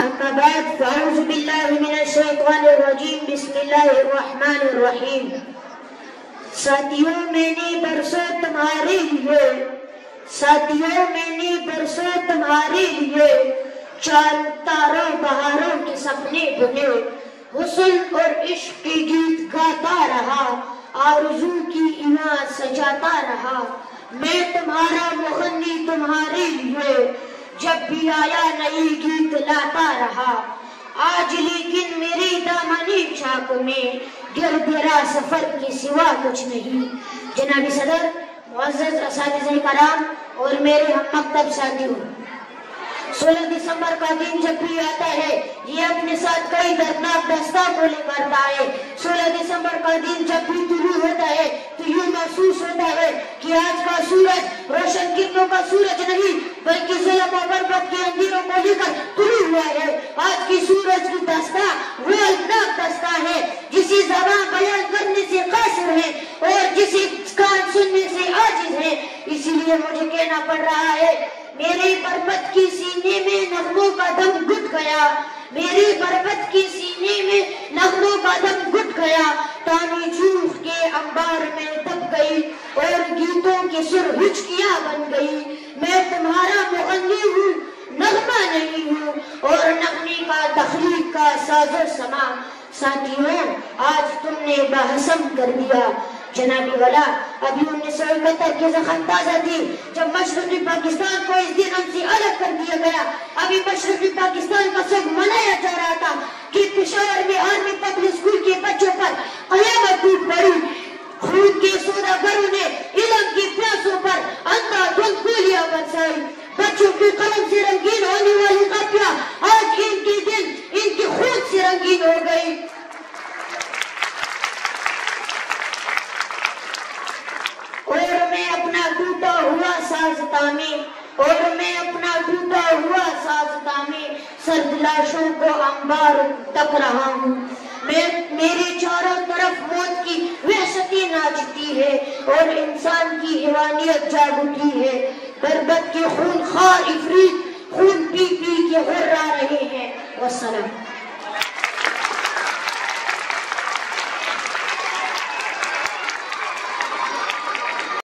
اما بعد فاعوذ باللہ من الشیطان الرجیم بسم اللہ الرحمن الرحیم. ساتھیوں میں نے برسوں تمہارے لیے چار تاروں بہاروں کے سپنے بنے. حسن اور عشق کی گیت گاتا رہا, آرزو کی ایواں سجاتا رہا. میں تمہارا مغنی تمہارے لیے جب بھی آیا نئی گیت لاتا رہا. آج لیکن میری دامنی چاک میں گر گرا سفر کے سوا کچھ نہیں. جناب صدر, معزز اساتذہ کرام اور میرے ہم مکتب ساتھیوں, 16 دسمبر کا دن جب بھی آتا ہے یہ اپنے ساتھ کئی دردناک داستان کو لے کر آتا ہے. 16 دسمبر کا دن جب بھی طلوع ہوتا ہے تو یوں محسوس ہوتا ہے کہ آج کا سورج روشن کرنوں کا سورج نہیں بلکہ ظلم و غربت کے اندھیروں کو لے کر طلوع ہوا ہے. آج کی سورج کی داستان وہ الناک داستان ہے جسی زبان بیان کرنے سے قاصر ہے اور جسی کان سننے سے عاجز ہے. اسی لیے مجھے کہنا پڑ رہا ہے, میری بربت کی سینے میں نغموں کا دم گھٹ گیا, میری بربت کی سینے میں نغموں کا دم گھٹ گیا. تانی چوخ کے انبار میں دب گئی اور گیتوں کی سر ہچکیاں بن گئی. میں تمہارا مغنی ہوں, نغمہ نہیں ہوں, اور نغمے کا تخلیق کا ساز و سما. ساتھیوں, آج تم نے باحسم کر دیا. جنابی والا, ابھی 1971 کے زخم تازہ تھی جب مشرقی پاکستان کو اس دن ہم سے الگ کر دیا گیا. ابھی مشرقی پاکستان کا سب منایا جا رہا تھا کہ پشاور میں آرمی پبلک اسکول کے بچوں پر قیامت ٹوٹ پڑی. خون کے سوداگروں نے علم کی پیاسوں پر اندھا دھند گولیاں برسائی. بچوں کی قلم سے رنگین ہونے والی کاپیاں آج ان کے دل ان کے خون سے رنگین ہو گئی. اور میں اپنا ٹوٹا ہوا ساز تامے سرد لاشوں کو انبار تک رہا ہوں. میرے چاروں طرف موت کی وحشتی ناچتی ہے اور انسان کی حیوانیت جاگ اٹھی ہے. بربت کے خون خار افریت خون پی